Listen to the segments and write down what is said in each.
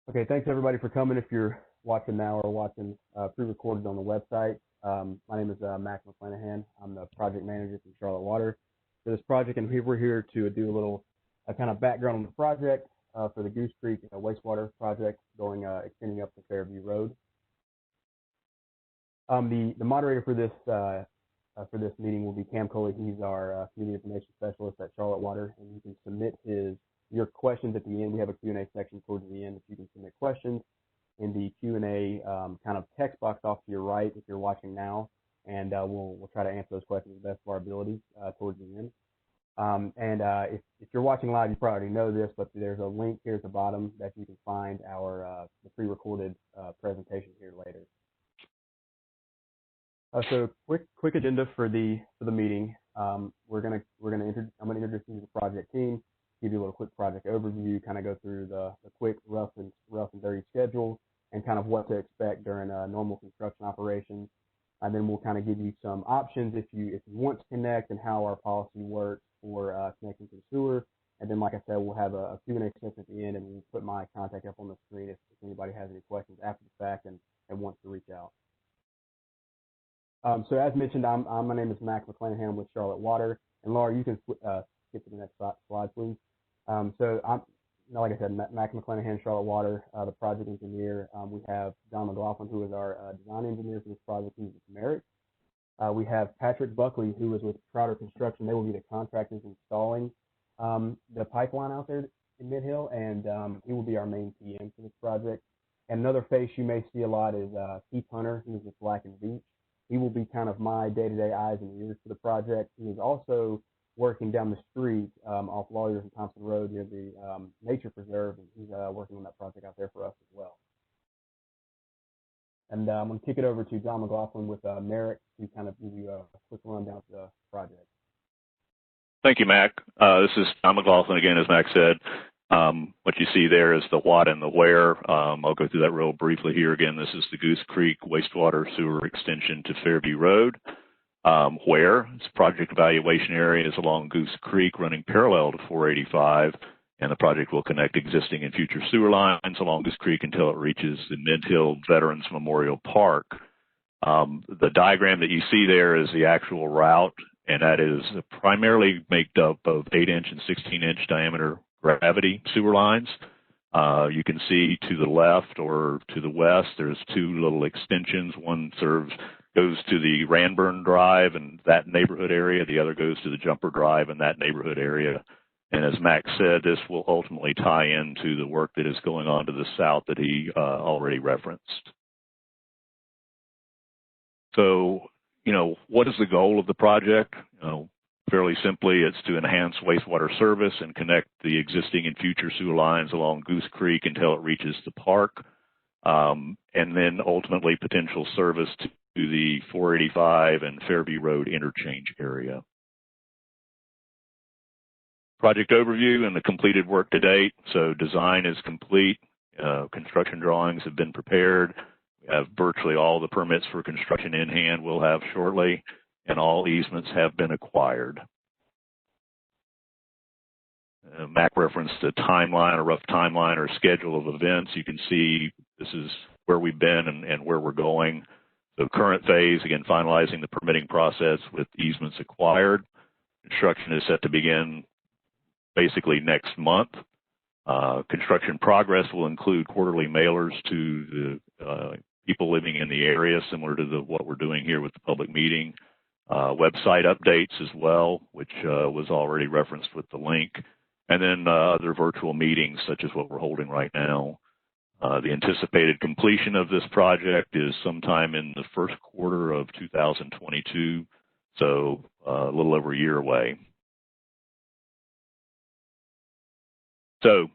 Okay, thanks everybody for coming. If you're watching now or watching pre-recorded on the website, my name is Mac McClanahan. I'm the project manager for Charlotte Water for this project, and we're here to do a little kind of background on the project for the Goose Creek Wastewater project going extending up to Fairview Road. The moderator for this meeting will be Cam Coley. He's our community information specialist at Charlotte Water, and you can submit your questions at the end. We have a Q&A section towards the end. If you can submit questions in the Q&A kind of text box off to your right if you're watching now, and we'll try to answer those questions to the best of our abilities towards the end. If you're watching live, you probably already know this, but there's a link here at the bottom that you can find the pre-recorded presentation here later. So quick agenda for the meeting. I'm gonna introduce you to the project team, give you a little quick project overview, kind of go through the quick rough and dirty schedule and kind of what to expect during normal construction operations. And then we'll kind of give you some options if you want to connect and how our policy works for connecting to the sewer. And then, like I said, we'll have a Q&A section at the end, and we'll put my contact up on the screen if anybody has any questions after the fact and wants to reach out. So as mentioned, my name is Mac McClanahan with Charlotte Water. And Laura, you can skip to the next slide, please. So like I said, Mac McClanahan, Charlotte Water, the project engineer. We have John McLaughlin, who is our design engineer for this project. He's with Merrick. We have Patrick Buckley, who is with Crowder Construction. They will be the contractors installing the pipeline out there in Mid-Hill, and he will be our main PM for this project. And another face you may see a lot is Keith Hunter, who is with Black and Beach. He will be kind of my day-to-day eyes and ears for the project. He is also working down the street off Lawyers and Thompson Road near the Nature Preserve, and he's working on that project out there for us as well. And I'm going to kick it over to John McLaughlin with Merrick to kind of give you a quick rundown of the project. Thank you, Mac. This is John McLaughlin again, as Mac said. What you see there is the what and the where. I'll go through that real briefly here. Again, this is the Goose Creek Wastewater Sewer Extension to Fairview Road. Where its project evaluation area is along Goose Creek, running parallel to 485, and the project will connect existing and future sewer lines along Goose Creek until it reaches the Mid-Hill Veterans Memorial Park. The diagram that you see there is the actual route, and that is primarily made up of 8-inch and 16-inch diameter gravity sewer lines. You can see to the left or to the west, there's two little extensions. One goes to the Ranburn Drive and that neighborhood area. The other goes to the Jumper Drive and that neighborhood area. And as Max said, this will ultimately tie into the work that is going on to the south that he already referenced. So, what is the goal of the project? Fairly simply, it's to enhance wastewater service and connect the existing and future sewer lines along Goose Creek until it reaches the park, and then ultimately potential service to the 485 and Fairview Road interchange area. Project overview and the completed work to date. So design is complete. Construction drawings have been prepared. We have virtually all the permits for construction in hand we'll have shortly, and all easements have been acquired. Mac referenced a timeline, a rough timeline or schedule of events. You can see this is where we've been and where we're going. So current phase, again, finalizing the permitting process with easements acquired. Construction is set to begin basically next month. Construction progress will include quarterly mailers to the people living in the area, similar to what we're doing here with the public meeting. Website updates as well, which was already referenced with the link, and then other virtual meetings such as what we're holding right now. The anticipated completion of this project is sometime in the first quarter of 2022, so a little over a year away. So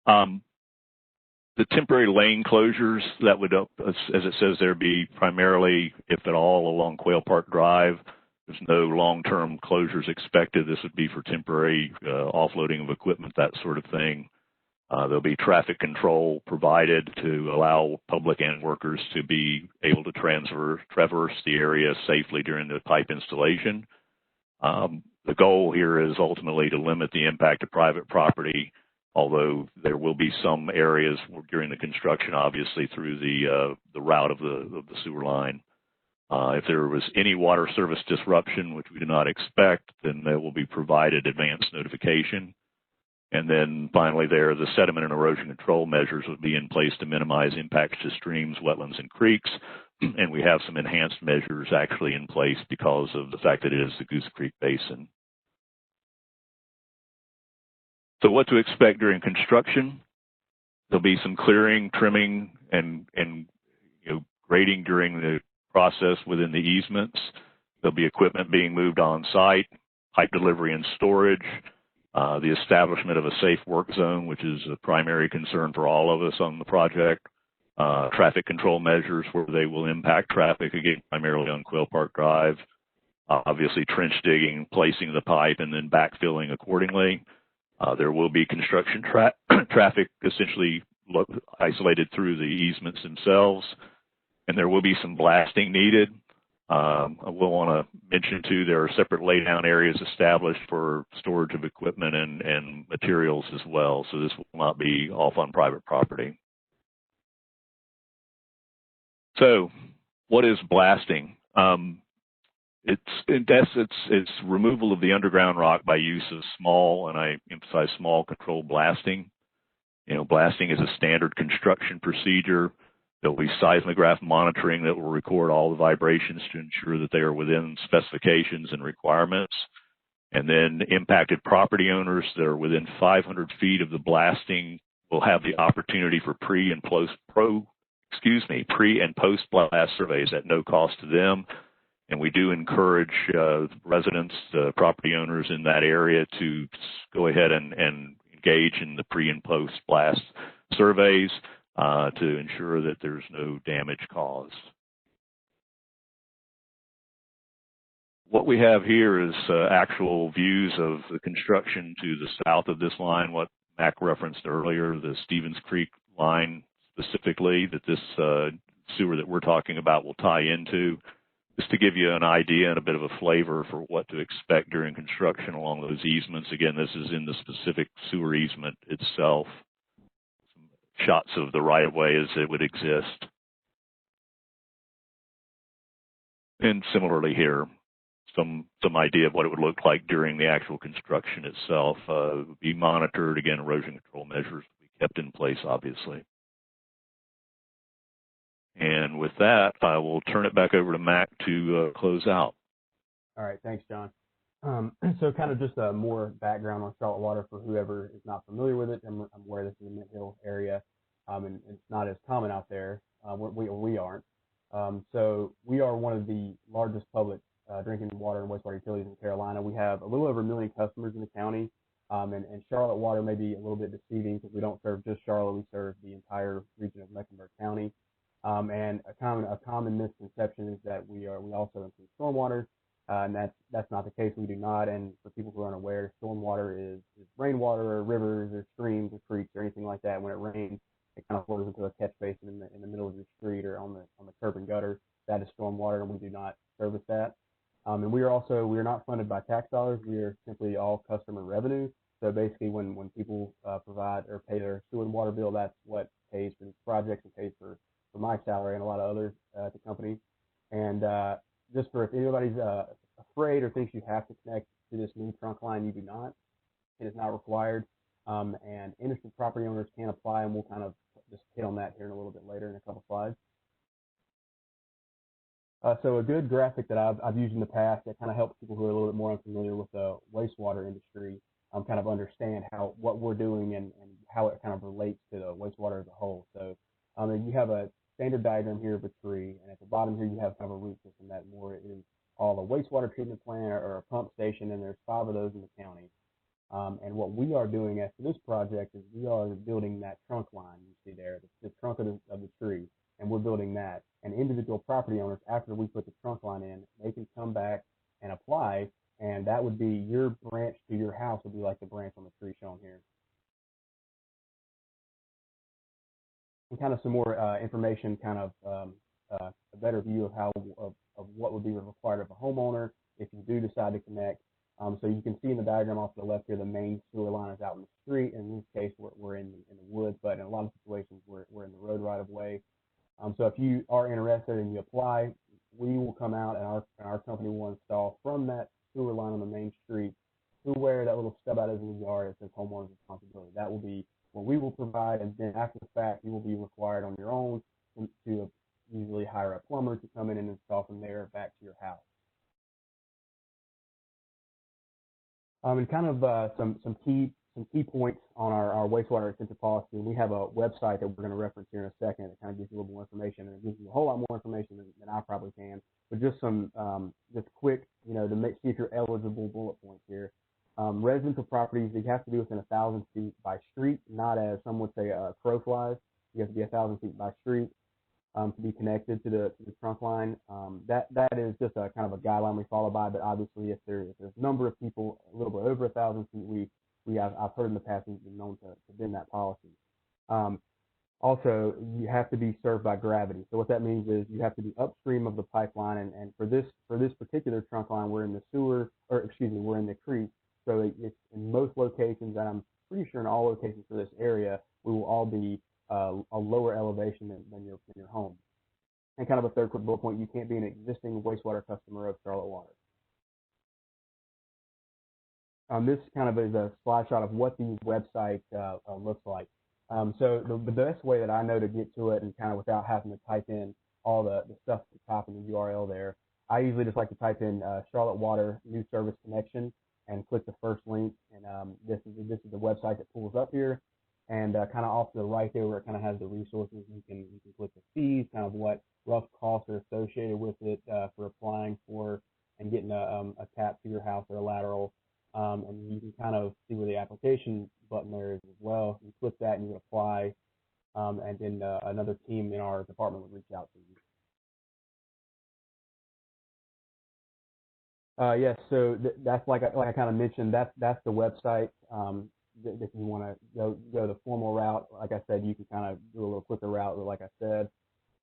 the temporary lane closures that would, as it says there, be primarily, if at all, along Quail Park Drive. There's no long-term closures expected. This would be for temporary offloading of equipment, that sort of thing. There'll be traffic control provided to allow public and workers to be able to traverse the area safely during the pipe installation. The goal here is ultimately to limit the impact of private property although there will be some areas during the construction, obviously, through the route of the sewer line. If there was any water service disruption, which we do not expect, then there will be provided advance notification. And then finally the sediment and erosion control measures would be in place to minimize impacts to streams, wetlands, and creeks. And we have some enhanced measures actually in place because of the fact that it is the Goose Creek Basin. So what to expect during construction? There'll be some clearing, trimming, and grading during the process within the easements. There'll be equipment being moved on site, pipe delivery and storage, the establishment of a safe work zone, which is a primary concern for all of us on the project, traffic control measures where they will impact traffic, again, primarily on Quail Park Drive, obviously trench digging, placing the pipe, and then backfilling accordingly. There will be construction traffic essentially isolated through the easements themselves, and there will be some blasting needed. I will want to mention, too, there are separate laydown areas established for storage of equipment and materials as well, so this will not be off on private property. So what is blasting? It's removal of the underground rock by use of small, and I emphasize small, controlled blasting. Blasting is a standard construction procedure. There will be seismograph monitoring that will record all the vibrations to ensure that they are within specifications and requirements. And then impacted property owners that are within 500 feet of the blasting will have the opportunity for pre and post blast surveys at no cost to them. And we do encourage residents, property owners in that area to go ahead and engage in the pre and post blast surveys to ensure that there's no damage caused. What we have here is actual views of the construction to the south of this line, what Mac referenced earlier, the Stevens Creek line specifically, that this sewer that we're talking about will tie into. Just to give you an idea and a bit of a flavor for what to expect during construction along those easements. Again, this is in the specific sewer easement itself. Some shots of the right-of-way as it would exist. And similarly here, some idea of what it would look like during the actual construction itself. It would be monitored. Again, erosion control measures would be kept in place, obviously. And with that, I will turn it back over to Mac to close out. All right, thanks, John. So kind of just more background on Charlotte Water for whoever is not familiar with it. I'm aware this is a Mint Hill area, and it's not as common out there. We aren't. So we are one of the largest public drinking water and wastewater utilities in Carolina. We have a little over 1 million customers in the county, and Charlotte Water may be a little bit deceiving because we don't serve just Charlotte. We serve the entire region of Mecklenburg County. And a common misconception is that we also include stormwater, and that's not the case. We do not. And for people who are unaware, stormwater is rainwater or rivers or streams or creeks or anything like that. When it rains, it kind of flows into a catch basin in the middle of your street or on the curb and gutter. That is stormwater, and we do not service that. And we are not funded by tax dollars. We are simply all customer revenue. So basically, when people provide or pay their sewer and water bill, that's what pays for these projects and pays for my salary and a lot of others at the company. And just for if anybody's afraid or thinks you have to connect to this new trunk line, you do not. It is not required. And interested property owners can apply, and we'll kind of just hit on that here in a little bit later in a couple slides. So a good graphic that I've used in the past that kind of helps people who are a little bit more unfamiliar with the wastewater industry kind of understand what we're doing and how it kind of relates to the wastewater as a whole. So you have a standard diagram here of a tree, and at the bottom here you have kind of a root system that more is all the wastewater treatment plant or a pump station, and there's 5 of those in the county. And what we are doing after this project is we are building that trunk line you see there, the trunk of the tree, and we're building that. And individual property owners, after we put the trunk line in, they can come back and apply, and that would be your branch to your house would be like the branch on the tree shown here. And kind of some more information, kind of a better view of of what would be required of a homeowner if you do decide to connect. So you can see in the diagram off to the left here, the main sewer line is out in the street. In this case, we're in the woods, but in a lot of situations, we're in the road right of way. So if you are interested and you apply, we will come out and our company will install from that sewer line on the main street to where that little stub out is in the yard. It says homeowner's responsibility. That will be what we will provide, and then after the fact, you will be required on your own to usually hire a plumber to come in and install from there back to your house. And kind of some key points on our wastewater extension policy. And we have a website that we're going to reference here in a second. It kind of gives you a little more information, and it gives you a whole lot more information than I probably can. But just some just quick, to see if you're eligible bullet points here. Residential properties, you have to be within 1,000 feet by street, not as some would say crow flies. You have to be 1,000 feet by street to be connected to the trunk line. That is just a kind of a guideline we follow by. But obviously, if there's a number of people a little bit over 1,000 feet, I've heard in the past we've been known to bend that policy. Also, you have to be served by gravity. So what that means is you have to be upstream of the pipeline. And for this particular trunk line, we're in the we're in the creek. So it's in most locations, and I'm pretty sure in all locations for this area, we will all be a lower elevation than your home. And kind of a third quick bullet point, you can't be an existing wastewater customer of Charlotte Water. This kind of is a slide shot of what the website looks like. So the best way that I know to get to it, and kind of without having to type in all the stuff at the top in the URL there, I usually just like to type in Charlotte Water New Service Connection and click the first link. And this is the website that pulls up here. And kind of off to the right there, where it kind of has the resources, you can click the fees, kind of what rough costs are associated with it for applying for and getting a tap to your house or a lateral. And you can kind of see where the application button there is as well. You click that and you apply, and then another team in our department would reach out to you. Yes, so that's like I kind of mentioned, that's the website. If you want to go the formal route, like I said, you can kind of do a little quicker route. Like I said,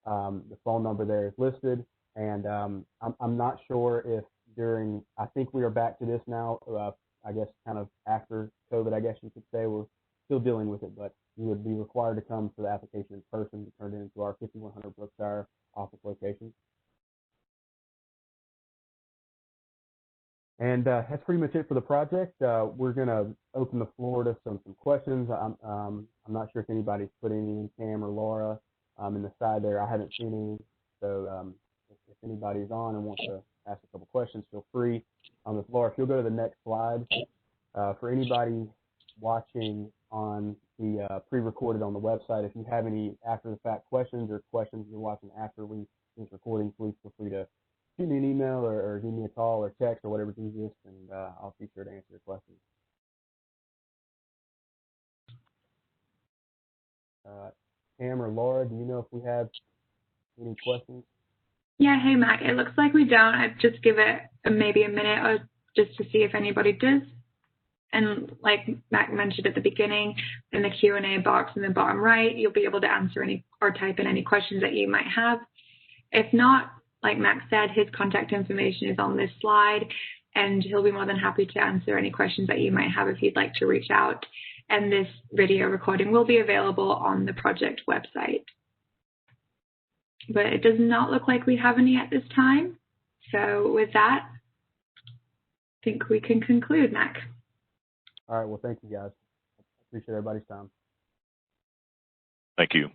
the phone number there is listed, and I'm not sure if I think we are back to this now. I guess kind of after COVID, I guess you could say we're still dealing with it, but you would be required to come for the application in person to turn it into our 5100 Brookshire office location. And that's pretty much it for the project. We're going to open the floor to some questions. I'm not sure if anybody's put any in, Cam or Laura, in the side there. I haven't seen any. So if anybody's on and wants to ask a couple questions, feel free. If Laura, if you'll go to the next slide. For anybody watching on the pre-recorded on the website, if you have any after-the-fact questions or questions you're watching after we finish recording, please feel free to shoot me an email or give me a call or text or whatever's easiest, and I'll be sure to answer your questions. Cam or Laura, do you know if we have any questions? Yeah, hey Mac, it looks like we don't. I'd just give it maybe a minute or just to see if anybody does. And like Mac mentioned at the beginning, in the Q&A box in the bottom right, you'll be able to answer any or type in any questions that you might have. If not, like Mac said, his contact information is on this slide, and he'll be more than happy to answer any questions that you might have if you'd like to reach out. And this video recording will be available on the project website. But it does not look like we have any at this time. So with that, I think we can conclude, Mac. All right, well, thank you guys. I appreciate everybody's time. Thank you.